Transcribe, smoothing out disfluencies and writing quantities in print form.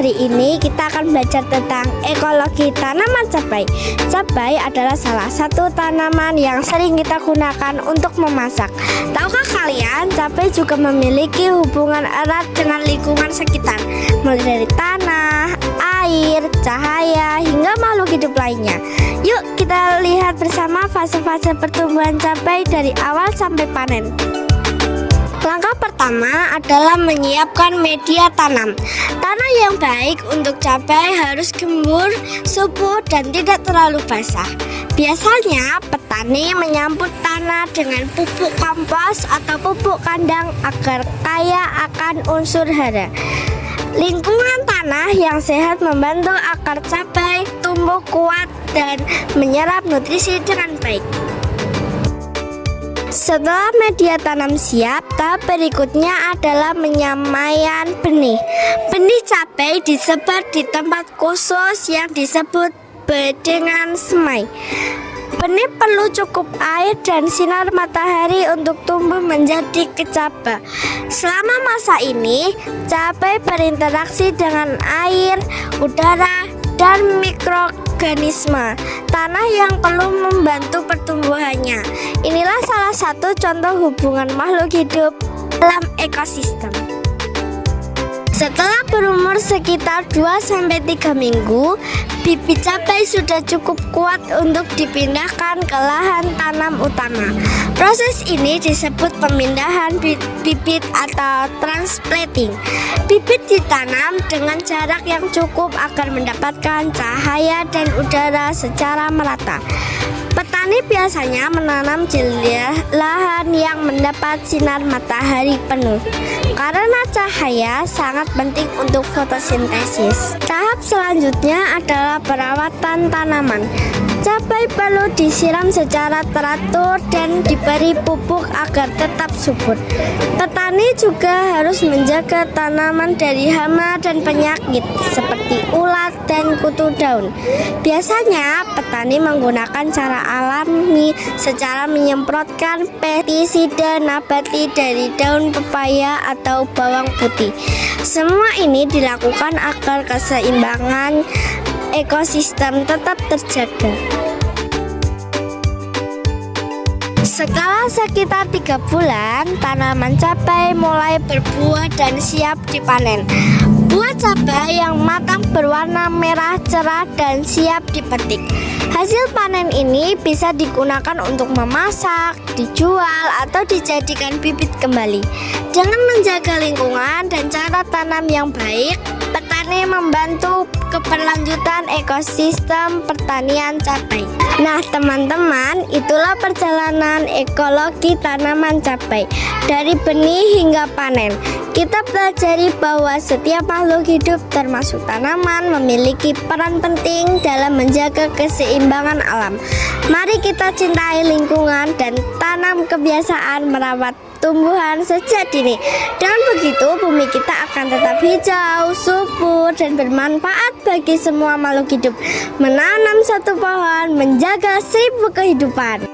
hari ini kita akan belajar tentang ekologi tanaman cabai. Cabai adalah salah satu tanaman yang sering kita gunakan untuk memasak. Tahukah kalian, cabai juga memiliki hubungan erat dengan lingkungan sekitar, mulai dari tanah, air, cahaya, hingga makhluk hidup lainnya. Yuk kita lihat bersama fase-fase pertumbuhan cabai dari awal sampai panen. Langkah pertama adalah menyiapkan media tanam. Tanah yang baik untuk cabai harus gembur, subur, dan tidak terlalu basah. Biasanya petani menyampur tanah dengan pupuk kompos atau pupuk kandang agar kaya akan unsur hara. Lingkungan tanah yang sehat membantu akar cabai tumbuh kuat dan menyerap nutrisi dengan baik. Setelah media tanam siap, tahap berikutnya adalah penyamaian benih. Benih cabai disebar di tempat khusus yang disebut bedengan semai. Benih perlu cukup air dan sinar matahari untuk tumbuh menjadi kecaba. Selama masa ini, cabai berinteraksi dengan air, udara, dan mikroorganisme tanah yang perlu membantu pertumbuhannya. Inilah salah satu contoh hubungan makhluk hidup dalam ekosistem. Setelah berumur sekitar 2-3 minggu, bibit cabai sudah cukup kuat untuk dipindahkan ke lahan tanam utama. Proses ini disebut pemindahan bibit atau transplanting. Bibit ditanam dengan jarak yang cukup agar mendapatkan cahaya dan udara secara merata. Petani biasanya menanam di lahan yang mendapat sinar matahari penuh, karena cahaya sangat penting untuk fotosintesis. Tahap selanjutnya adalah perawatan tanaman. Cabai perlu disiram secara teratur dan diberi pupuk agar tetap subur. Petani juga harus menjaga tanaman dari hama dan penyakit seperti ulat dan kutu daun. Biasanya petani menggunakan cara alami secara menyemprotkan pestisida nabati dari daun pepaya atau bawang putih. Semua ini dilakukan agar keseimbangan ekosistem tetap terjaga. Setelah sekitar 3 bulan, tanaman cabai mulai berbuah dan siap dipanen. Buah cabai yang matang berwarna merah cerah dan siap dipetik. Hasil panen ini bisa digunakan untuk memasak, dijual, atau dijadikan bibit kembali. Dengan menjaga lingkungan dan cara tanam yang baik, petani membantu keberlanjutan ekosistem pertanian cabai. Nah teman-teman, itulah perjalanan ekologi tanaman cabai dari benih hingga panen. Kita pelajari bahwa setiap makhluk hidup termasuk tanaman memiliki peran penting dalam menjaga keseimbangan alam. Mari kita cintai lingkungan dan tanam kebiasaan merawat tumbuhan sejak dini. Dengan begitu bumi kita akan tetap hijau, subur, dan bermanfaat bagi semua makhluk hidup. Menanam satu pohon, menjaga 1000 kehidupan.